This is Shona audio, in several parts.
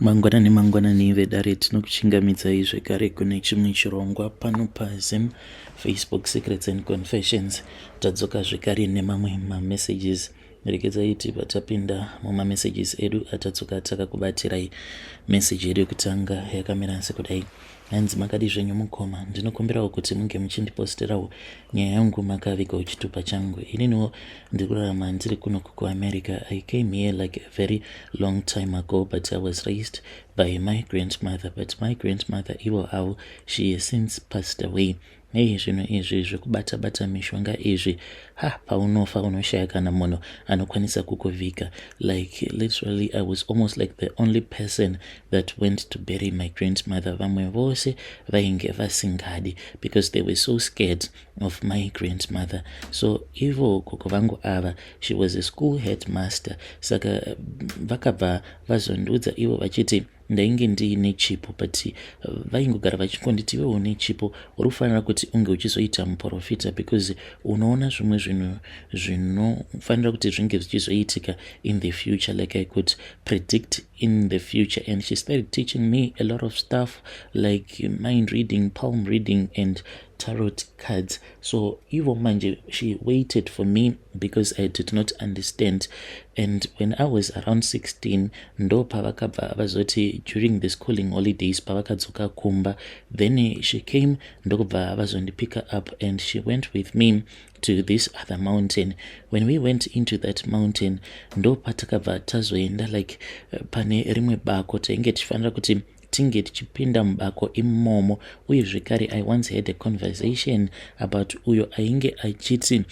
mangwanani vedare tinokuchingamidzai zvekare kune chimwe chirongwa pano pazim Facebook Secrets and Confessions. Tadzoka zvekare nemamwe mamessages. Rekedzai tibva tapinda mumamessages edu atatsoka takakubatirai meseji yedu yekutanga yakamira sekudai: hanzi makadi zvenyu mukoma, ndinokumbirawo kuti munge muchindiposterawo nyaya yangu makavigawo chitupa changu. Ininiwo ndiri kurarama ndiri kuno kuAmerica. I came here like a very long time ago, but I was raised by my grandmother, but my grandmother ivo avo, she has since passed away. Zvinhu izvi zvekubata-bata mishonga izvi, paunofa unoshaya kana munhu anokwanisa kukuvika. Like literally I was almost like the only person that went to bury my grandmother. Vamwe vose vainge vasingadi because they were so scared of my grandmother. So ivo gogo vangu ava, she was a school headmaster. Saka vakabva vazondudza ivo vachiti ndainge ndiine chipo, but vaingogara vachingonditi iwe une chipo, uri kufanira kuti unge uchizoita muprofita because unoona zvimwe zvinhu zvinofanira kuti zvinge zvichizoitika in the future, like I could predict in the future. And she started teaching me a lot of stuff like mind reading, palm reading and tarot cards. So Ivo manje, she waited for me because I did not understand. And when I was around 16, ndo pavakabva vazoti during the schooling holidays pavakadzoka kumba, then she came ndokubva vazondipick up and she went with me to this other mountain. When we went into that mountain, ndo patakabva tazoenda like pane rimwe bako tainge tichifanira kuti tinge tichipinda mubako imomo. Uye zvekare I once had a conversation about uyo ainge achiti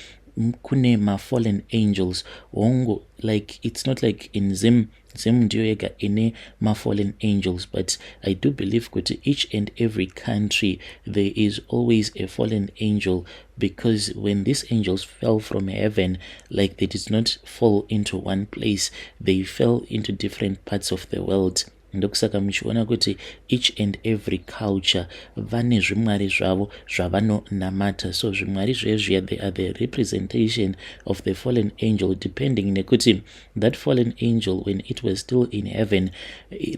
kune ma-fallen angels hongo, like it's not like in zim ndiyo yega ine ma-fallen angels, but I do believe kuti each and every country there is always a fallen angel, because when these angels fell from heaven, like they did not fall into one place, they fell into different parts of the world. Ndokusaka muchiona kuti each and every culture vane zvimwari zvavo zvavanonamata. So zvimwari zvezviya, they are the representation of the fallen angel, depending nekuti that fallen angel when it was still in heaven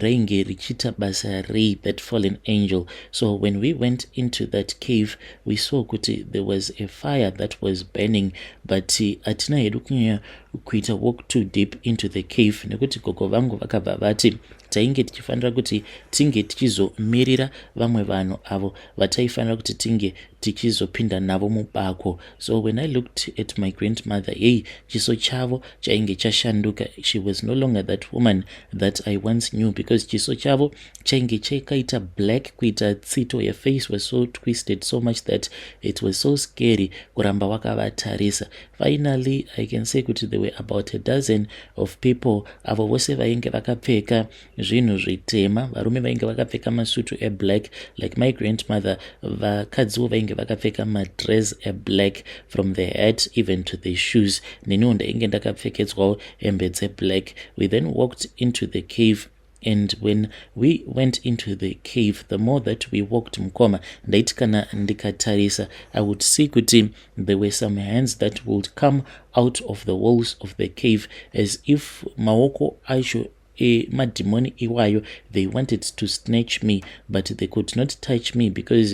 rainge richita basa rei, that fallen angel. So when we went into that cave, we saw kuti there was a fire that was burning, but atina hedu kunyanya kuita walk too deep into the cave nekuti gogo vangu vakabva vati tainge tichifanira kuti tinge tichizomirira vamwe vanhu avo vataifanira kuti tinge tichizopinda navo mubako. So when I looked at my grandmother, chiso chavo chainge chashanduka. She was no longer that woman that I once knew, because chiso chavo chainge chakaita black kuita tsito. Her face was so twisted so much that it was so scary kuramba wakavatarisa. Finally I can say kuti there were about a dozen of people avo vose vainge vakapfeka zvinhu zvitema. Varume vainge vakapfeka masutu eblack like my grandmother. Vakadziwo vainge vakapfeka madress eblack from the hat even to the shoes. Neniwo ndainge ndakapfekedzwawo hembe dzeblack. We then walked into the cave, and when we went into the cave, the more that we walked mukoma, ndaiti kana ndikatarisa I would see kuti there were some hands that would come out of the walls of the cave, as if maoko acho madimoni iwayo, they wanted to snatch me, but they could not touch me because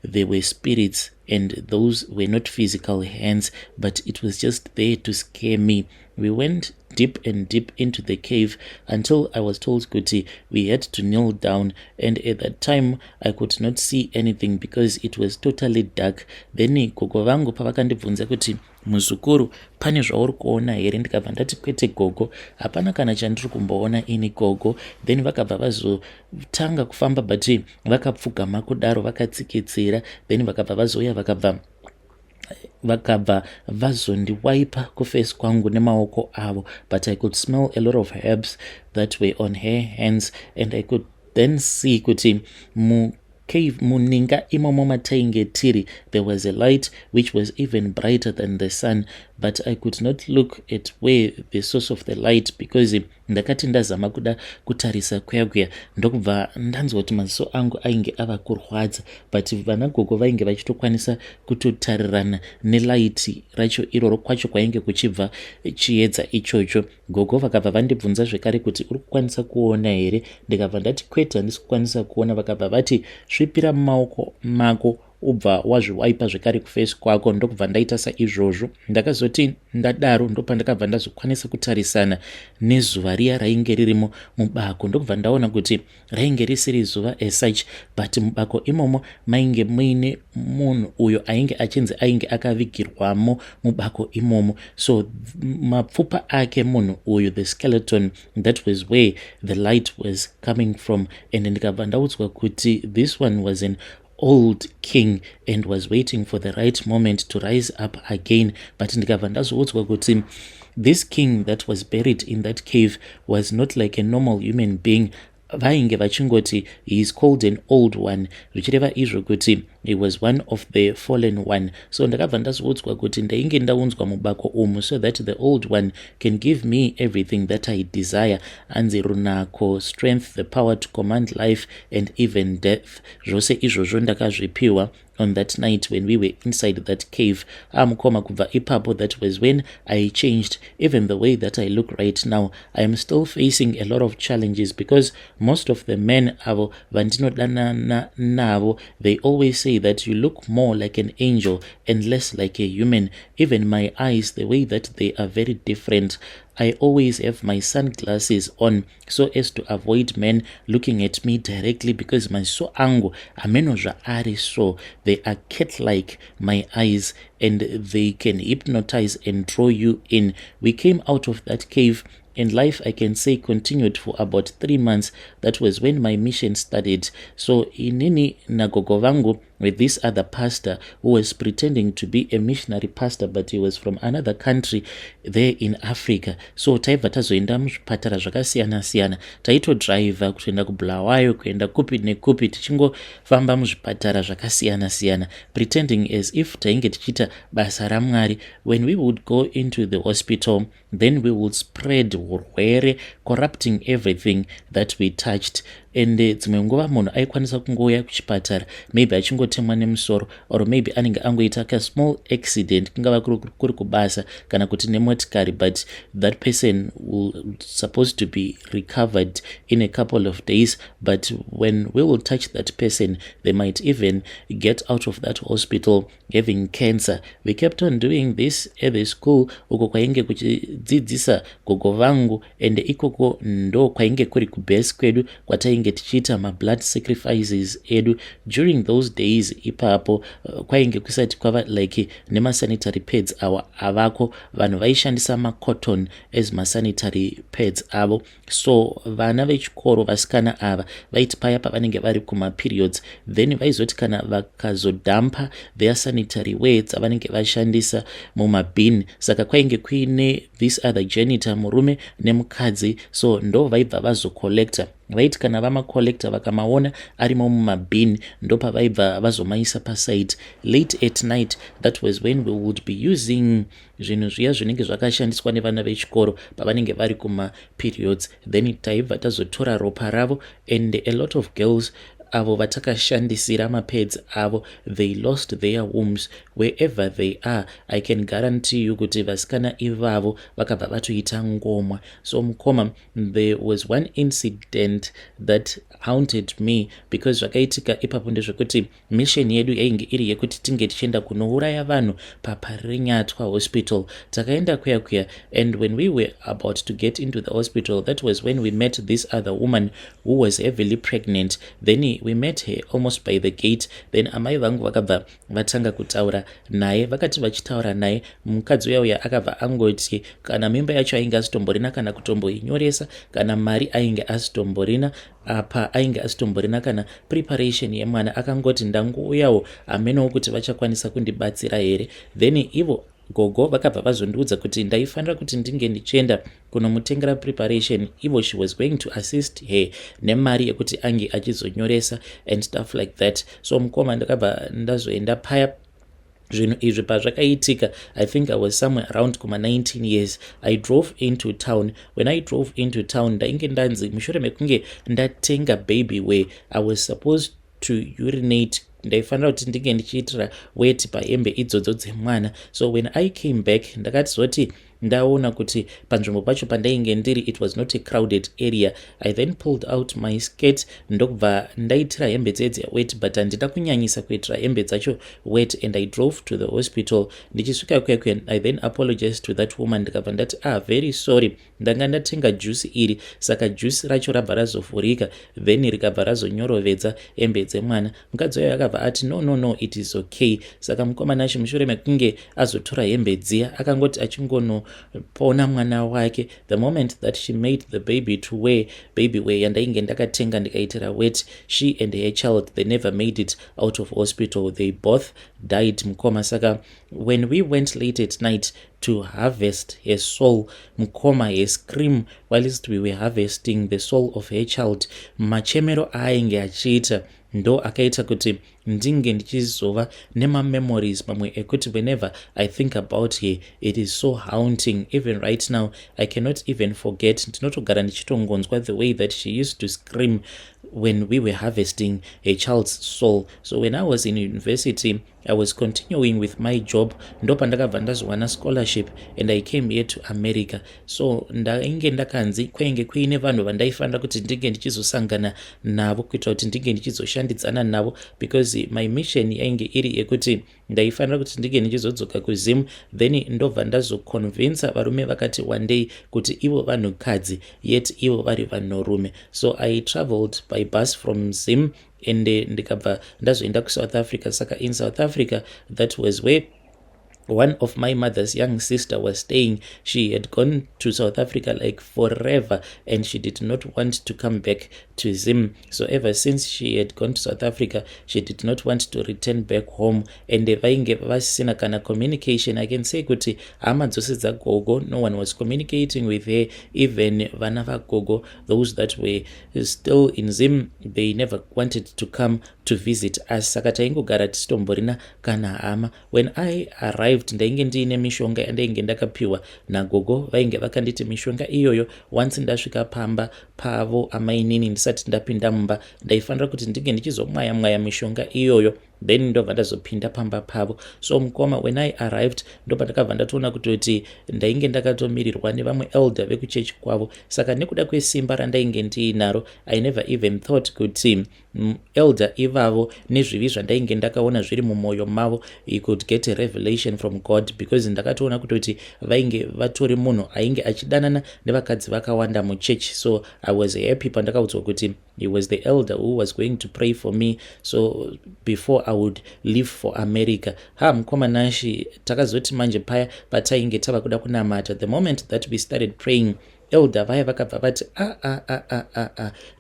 they were spirits, and those were not physical hands, but it was just there to scare me. We went deep and deep into the cave until I was told kuti we had to kneel down, and at that time I could not see anything because it was totally dark. Then gogo vangu pavakandibvunza kuti muzukuru pane zvauri kuona here, ndikabva ndati kwete gogo, hapana kana chandiri kumboona ini gogo. Then vakabva vazotanga kufamba, but vakapfugama kudaro vakatsikitsira. Then vakabva vazouya vakabva vazondiwaipa kufesi kwangu nemaoko avo, but I could smell a lot of herbs that were on her hands, and I could then see kuti cave muninga imomo matainge tiri there was a light which was even brighter than the sun, but I could not look at where the source of the light, because ndakati ndazama kuda kutarisa kuya ndokubva ndanzwa kuti maziso angu ainge ava kurwadza, but vanagogo vainge vachitokwanisa kutotarirana nelight racho iroro kwacho kwainge kuchibva chiedza ichocho. Gogo vakabva vandibvunza zvekare kuti uri kukwanisa kuona here, ndikabva ndati kwete handisi kukwanisa kuona. Vakabva vati svipira mumaoko mako ubva wazviwaipa zvekare kufesi kwako. Ndokubva ndaita saizvozvo. Ndakazoti ndadaro ndopandakabva ndazokwanisa kutarisana nezuva riya rainge ririmo mubako. Ndokubva ndaona kuti rainge risiri zuva as such, but mubako imomo mainge muine munhu uyo ainge achinzi ainge akavigirwamo mubako imomo. So mapfupa ake munhu uyu, the skeleton, that was where the light was coming from. And ndikabva ndaudzwa kuti this one was an old king and was waiting for the right moment to rise up again. But ndikabva ndazoudzwa kuti this king that was buried in that cave was not like a normal human being. Vainge vachingoti he is called an old one, zvichireva izvo kuti he was one of the fallen one. So ndakabva ndazoudzwa kuti ndainge ndaunzwa mubako umu so that the old one can give me everything that I desire, anzi runako, strength, the power to command life and even death. Zvose izvozvo ndakazvipiwa on that night when we were inside that cave. Amukoma kubva ipapo, that was when I changed even the way that I look right now. I am still facing a lot of challenges because most of the men avo vandinodanana navo, they always say that you look more like an angel and less like a human. Even my eyes, the way that they are very different. I always have my sunglasses on so as to avoid men looking at me directly, because my so angu amenozva ari so they are cat-like, my eyes, and they can hypnotize and draw you in. We came out of that cave and life, I can say, continued for about 3 months. That was when my mission started. So inini nagogo vangu with this other pastor who was pretending to be a missionary pastor, but he was from another country there in Africa. So taibva tazoenda muzvipatara zvakasiyana-siyana, taitodriva kutoenda kuBulawayo, kuenda kupi nekupi, tichingofamba muzvipatara zvakasiyana-siyana, pretending as if tainge tichiita basa raMwari. When we would go into the hospital, then we would spread urwere, corrupting everything that we touched. And dzimwe nguva munhu aikwanisa kungouya kuchipatara, maybe achingotemwa nemusoro, or maybe anenge angoita ka small accident, kungava kuri kubasa kana kuti nemotikari, but that person will supposed to be recovered in a couple of days. But when we will touch that person, they might even get out of that hospital having cancer. We kept on doing this at the school uko kwainge kuchidzidzisa gogo vangu, and ikoko ndo kwainge kuri kubase kwedu kwatainge tichiita blood sacrifices edu. During those days ipapo kwainge kusati kwava like nemasanitary pads awa avako, vanhu vaishandisa cotton as masanitary pads avo. So vana vechikoro vasikana ava vaiti paya pavanenge vari periods, then vaizoti kana vakazodampa their sanitary wears avanenge vashandisa mumabin, saka kwainge kuine this other janitor, murume nemukadzi, so ndo vaibva vazocollecta. Vaiti kana vamacollecta vakamaona arimo mumabin, ndopa vaibva vazomaisa paside. Late at night, that was when we would be using zvinhu zviya zvinenge zvakashandiswa nevana vechikoro pavanenge vari periods. Then taibva tazotora ropa ravo, and a lot of girls avo vatakashandisira mapads avo, they lost their wombs wherever they are. I can guarantee you kuti vasikana ivavo vakabva vatoita ngomwa. So mukoma, there was one incident that haunted me, because zvakaitika ipapo ndezvekuti mission yedu yainge iri yekuti tinge tichienda kunouraya vanhu paParinyatwa hospital. Takaenda kuya, and when we were about to get into the hospital, that was when we met this other woman who was heavily pregnant. Then we met her almost by the gate. Then amai vangu vakabva vatanga kutaura naye. Vakati vachitaura naye, mukadzi uya akabva angoti kana mimba yacho ainge asitomborina kana kutomboinyoresa, kana mari ainge asitomborina, apa ainge asitomborina kana preparation yemwana, akangoti ndangouyawo amenowo kuti vachakwanisa kundibatsira here. Then ivo gogo vakabva vazondiudza kuti ndaifanira kuti ndinge ndichienda kunomutengera preparation. Ivo she was going to assist her nemari yekuti ange achizonyoresa and stuff like that. So mukoma ndakabva ndazoenda paya zvinhu izvi pazvakaitika, I think I was somewhere around kuma 19 years. I drove into town. When I drove into town, ndainge ndanzi mushure mekunge ndatenga baby wear, I was supposed to urinate. Ndaifanira kuti ndinge ndichiitira wet pahembe idzodzo dzemwana. So when I came back, ndakatizoti ndaona kuti panzvimbo pacho pandainge ndiri, it was not a crowded area. I then pulled out my skirt ndokubva ndaitira hembe dzedzi wet, but handida kunyanyisa kuitira hembe dzacho wet, and I drove to the hospital. Ndichisvika kwekwe, I then apologized to that woman, ndikabva ndati very sorry, ndanga ndatenga juice iri, saka juice racho rabva razovhurika, then rikabva razonyorovedza hembe dzemwana. Mukadzi wayo akabva ati no, it is okay. Saka mukomana acho mushure mekunge azotora hembe dziya akangoti achingonopona mwana wake. The moment that she made the baby to wear baby wear yandainge ndakatenga ndikaitira wet, she and her child, they never made it out of hospital. They both died mukoma. Saka when we went late at night to harvest her soul, mukoma, her scream whilst we were harvesting the soul of her child, machemero ainge achiita ndo akaita kuti ndinge ndichizova nema-memories mamwe ekuti whenever I think about her, it is so haunting. Even right now, I cannot even forget. Ndinotogara ndichitongonzwa the way that she used to scream when we were harvesting a child's soul. So when I was in university, I was continuing with my job. Ndo pandakabva ndazowana scholarship and I came here to America. So ndainge ndakanzi kwenge kuine vanhu vandaifanira kuti ndinge ndichizosangana navo kuita kuti ndinge ndichizoshandidzana navo, because my mission yainge iri yekuti ndaifanira kuti ndinge ndichizodzoka kuZim, then ndobva ndazoconvinsa varume vakati one day kuti ivo vanhukadzi yet ivo vari vanhurume. So I traveled by bus from Zim and ndikabva ndazoenda kuSouth Africa. Saka in South Africa, that was where one of my mother's young sister was staying. She had gone to South Africa like forever and she did not want to come back to Zim. So ever since she had gone to South Africa, she did not want to return back home. And vainge vasina kana communication, I can say kuti hama dzose dzagogo, no one was communicating with her. Even vana vagogo, those that were still in Zim, they never wanted to come to visit us. Saka taingogara tisitomborina kana hama. When I arrived, ndainge ndiine mishonga yandainge ndakapiwa nagogo. Vainge vakanditi mishonga iyoyo once ndasvika pamba pavo amainini ndisati ndapinda mumba, ndaifanira kuti ndinge ndichizomwaya mishonga iyoyo, then ndobva ndazopinda pamba pavo. So mukoma, when I arrived, ndobva ndakabva ndatoona kuti ndainge ndakatomirirwa nevamwe elder vekuchechi kwavo. Saka nekuda kwesimba randainge ndiinaro, I never even thought kuti elder ivavo nezvivi zvandainge ndakaona zviri mumwoyo mavo, he could get a revelation from God, because ndakatoona kuti vainge vatori munhu ainge achidanana nevakadzi vakawanda muchechi. So I was happy pandakaudzwa kuti he was the elder who was going to pray for me, so before I would leave for America. Mukoma nashi takazoti manje paya patainge tava kuda kunamata, the moment that we started praying, elder vaya vakabva vati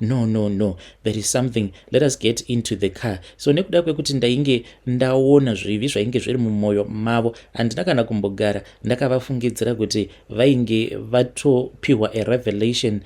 no, there is something, let us get into the car. So nekuda kwekuti ndainge ndaona zvivi zvainge zviri mumwoyo mavo, handina kana kumbogara ndakavafungidzira kuti vainge vatopiwa a revelation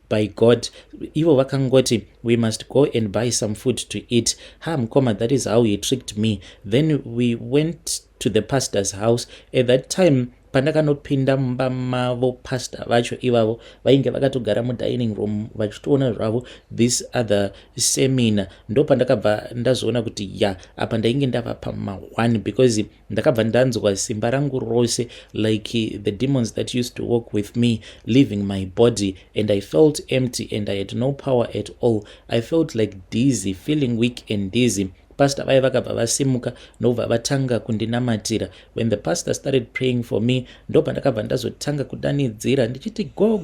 by God. Ivo vakangoti we must go and buy some food to eat. Mukoma, that is how he tricked me. Then we went to the pastor's house. At that time, pandakanopinda mumba mavo, pastor vacho ivavo vainge vakatogara mudining room vachitoona zvavo this other seminar. Ndo pandakabva ndazoona kuti apa ndainge ndava pama1, because ndakabva ndanzwa simba rangu rose, like the demons that used to walk with me leaving my body, and I felt empty and I had no power at all. I felt like dizzy, feeling weak and dizzy. Pastor vaya vakabva vasimuka ndobva vatanga kundinamatira. When the pastor started praying for me, ndo pandakabva ndazotanga kudanidzira ndichiti go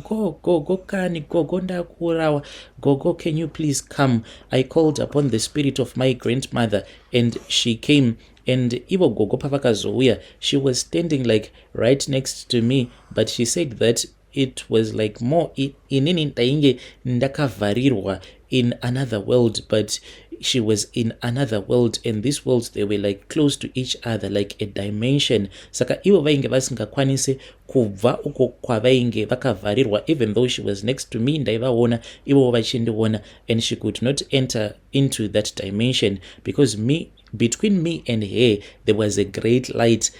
kani, go ndakurawa, go, can you please come? I called upon the spirit of my grandmother and she came. And ivo gogo pavakazouya, she was standing like right next to me, but she said that it was like more inini ndainge ndakavharirwa in another world, but she was in another world, and these worlds, they were like close to each other, like a dimension. Saka ivo vainge vasingakwanise kubva uko kwavainge vakavharirwa, even though she was next to me, ndaivaona ivo vachindiona, and she could not enter into that dimension because between me and her there was a great light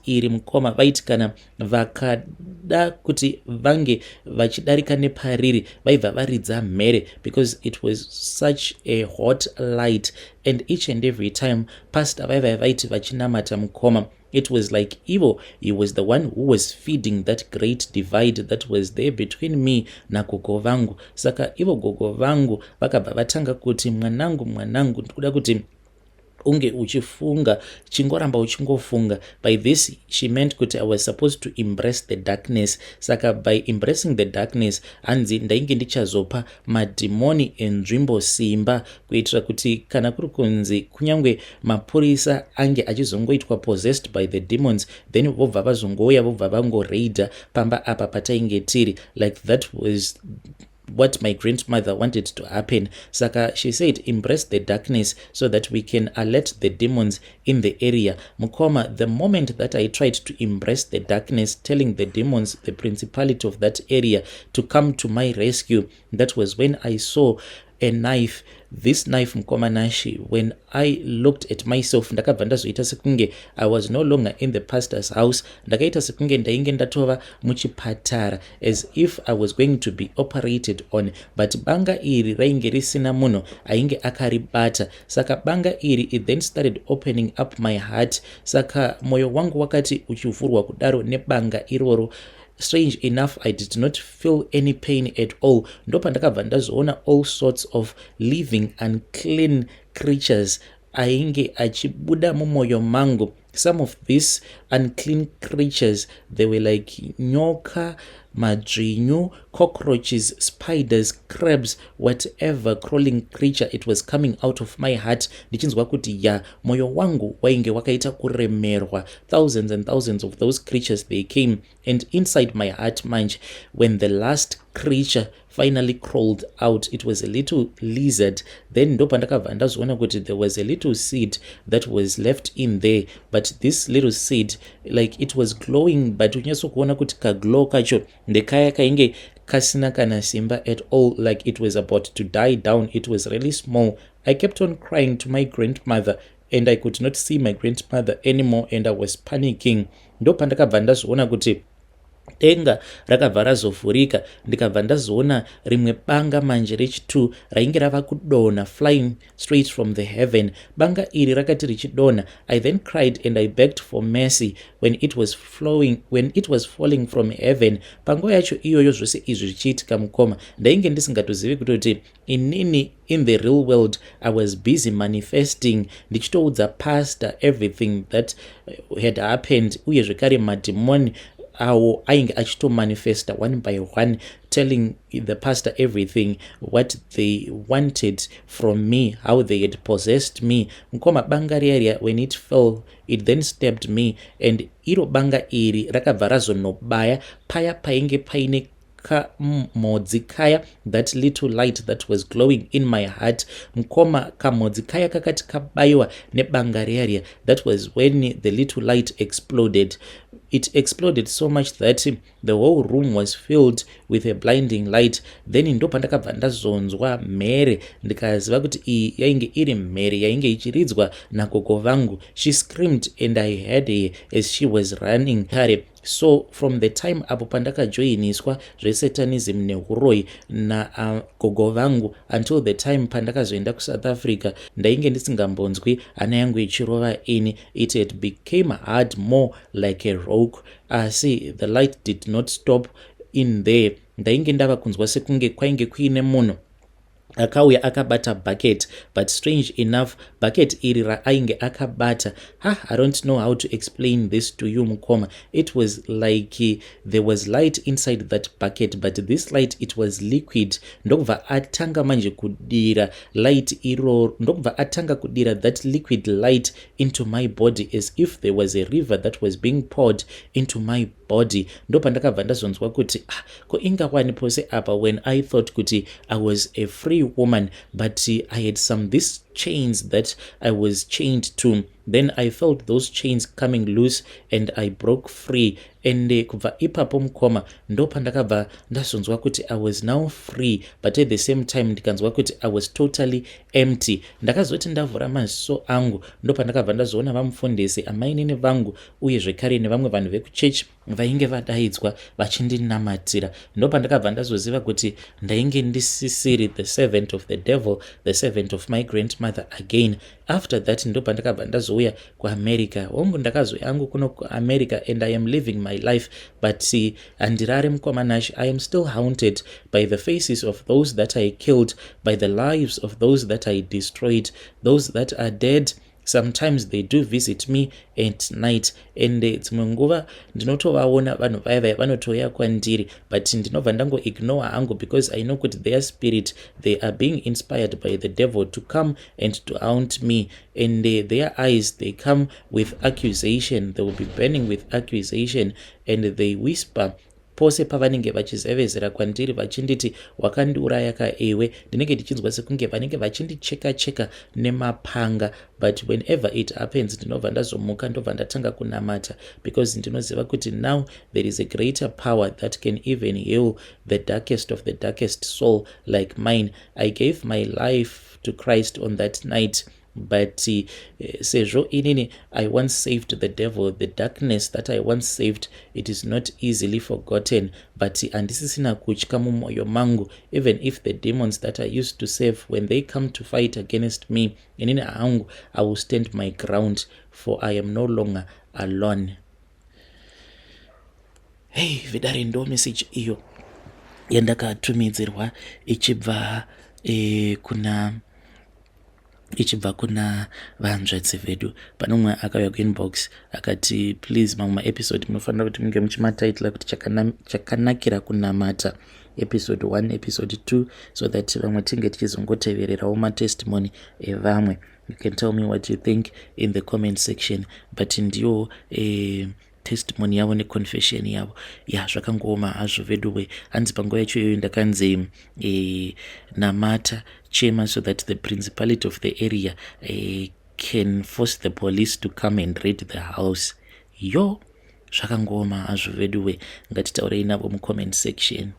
iri mukoma vaiti kana vakada kuti vange vachidarika nepariri vaibva varidza mhere, because it was such a hot light. And each and every time pastor vaivai vaiti vachinamata mukoma, it was like Ivo, he was the one who was feeding that great divide that was there between me na gogo vangu. Saka Ivo gogo vangu vakabva vatanga kuti mwanangu ndikuda kuti unge uchifunga, chingoramba uchingofunga. By this she meant kuti I was supposed to embrace the darkness. Saka by embracing the darkness hanzi ndainge ndichazopa madhimoni enzvimbo simba, kuitira kuti kana kuri kunzi kunyangwe mapurisa ange achizongoitwa possessed by the demons, then vobva vazongouya vobva vangoraida pamba apa patainge tiri. Like that was what my grandmother wanted to happen. Saka she said embrace the darkness so that we can alert the demons in the area. Mukoma, the moment that I tried to embrace the darkness, telling the demons, the principality of that area, to come to my rescue, that was when I saw a knife. This knife mukoma nashi, when I looked at myself, ndakabva ndazoita sekunge I was no longer in the pastor's house, ndakaita sekunge ndainge ndatova muchipatara, as if I was going to be operated on. But banga iri rainge risina munhu ainge akaribata. Saka banga iri, it then started opening up my heart. Saka moyo wangu wakati uchivhurwa kudaro nebanga iroro. Strange enough, I did not feel any pain at all. Ndopa ndakabva ndazoona all sorts of living unclean creatures ainge achibuda mumoyo mangu. Some of these unclean creatures, they were like nyoka, madzvinyu, cockroaches, spiders, crabs, whatever crawling creature. It was coming out of my heart. Ndichinzwa kuti moyo wangu wainge wakaita kuremerwa. Thousands and thousands of those creatures, they came, and inside my heart manje, when the last creature finally crawled out, it was a little lizard. Then ndopa ndakabva ndazoona kuti there was a little seed that was left in there, but this little seed, like it was glowing, but unyatsokuona kuti kaglow kacho ndekaya kainge kasina kana simba at all, like it was about to die down. It was really small. I kept on crying to my grandmother, and I could not see my grandmother anymore, and I was panicking. Ndopa ndakabva ndazoona kuti denga rakabva razovhurika, ndikabva ndazoona rimwe banga manje rechi2 rainge rava kudonha, flying straight from the heaven. Banga iri rakati richidonha, I then cried and I begged for mercy when it was falling from heaven. Panguva yacho iyoyo zvose izvi zvichiitika mukoma, ndainge ndisingatozivi kuti inini in the real world I was busy manifesting, ndichitoudza pastor everything that had happened, uye zvekare madhimoni awo ainge achitomanifesta one by one, telling the pastor everything what they wanted from me, how they had possessed me. Mukoma banga riya, when it fell, it then stabbed me, and iro banga iri rakabva razonobaya paya painge paine kamodzi kaya, that little light that was glowing in my heart. Mukoma kamodzi kaya kakati kabaiwa nebanga riya, that was when the little light exploded. It exploded so much that the whole room was filled with a blinding light. Then ndopa ndakabva ndazonzwa mhere, ndikaziva kuti iyi yainge iri mhere yainge ichiridzwa nagogo vangu. She screamed and I heard her as she was running. So from the time apo pandakajoiniswa zvesatanism nehuroi na gogo vangu until the time pandakazoenda kuSouth Africa, ndainge ndisingambonzwi hana yangu ichirova ini. It had became hard, more like a rock. See, the light did not stop in there. Ndainge ndava kunzwa sekunge kwainge kuine munhu akauya akabata bucket, but strange enough bucket iri raainge akabata, I don't know how to explain this to you mukoma. It was like there was light inside that bucket, but this light, it was liquid. Ndokubva atanga manje kudira light iro, ndokubva atanga kudira that liquid light into my body, as if there was a river that was being poured into my body. Ndo pandakabva ndazonzwa kuti ko ingawani pose apa, when I thought kuti I was a free woman, but I had these chains that I was chained to. Then I felt those chains coming loose and I broke free. And kubva ipapo mukoma ndo pandakabva ndazonzwa kuti I was now free, but at the same time ndikanzwa kuti I was totally empty. Ndakazoti ndavhura maziso angu ndo pandakabva ndazoona vamufundisi, amainini vangu uye zvekare nevamwe vanhu vekuchechi vainge vadaidzwa vachindinamatira. Ndo pandakabva ndazoziva kuti ndainge ndisisiri the servant of the devil, the servant of my grandmother again. After that ndo pandakabva ndazouya kuamerica. Hongu ndakazouya angu kuno kuamerica and I am living my life, but andirare mukomanashi, I am still haunted by the faces of those that I killed, by the lives of those that I destroyed, those that are dead. Sometimes they do visit me at night, and dzimwe nguva ndinotovaona vanhu vaya vanotoya kwandiri, but ndinobva ndangoignore hangu because I know kuti their spirit, they are being inspired by the devil to come and to haunt me, and their eyes, they come with accusation, they will be burning with accusation, and they whisper pose pavanenge vachizevezera kwandiri vachinditi wakandiuraya ka ewe. Ndinenge ndichinzwa sekunge vanenge vachindicheka nemapanga, but whenever it happens ndinobva ndazomuka ndobva ndatanga kunamata, because ndinoziva kuti now there is a greater power that can even heal the darkest of the darkest soul like mine. I gave my life to Christ on that night, but sezvo inini I once saved the devil, the darkness that I once saved, it is not easily forgotten. But handisisina kutya mumwoyo mangu, even if the demons that I used to save, when they come to fight against me, inini hangu I will stand my ground, for I am no longer alone. Hey vidare, ndo message iyo yandakatumidzirwa ichibva kuna vanzvadzi vedu. Pano mumwe akauya kuinbox akati please mamwe maepisode munofanira kuti munge muchimataitila kuti chakanakira kunamata, episode 1 episode 2, so that vamwe tinge tichizongotevererawo matestimony evamwe. You can tell me what you think in the comment section, but ndiyo testimony yavo neconfession yavo zvakangooma hazvo veduwe. Hanzi panguva yacho iyoyo ndakanzi namata chema, so that the principality of the area can force the police to come and raid the house. Zvakangooma hazvo veduwe, ngatitaurei navo mucomment section.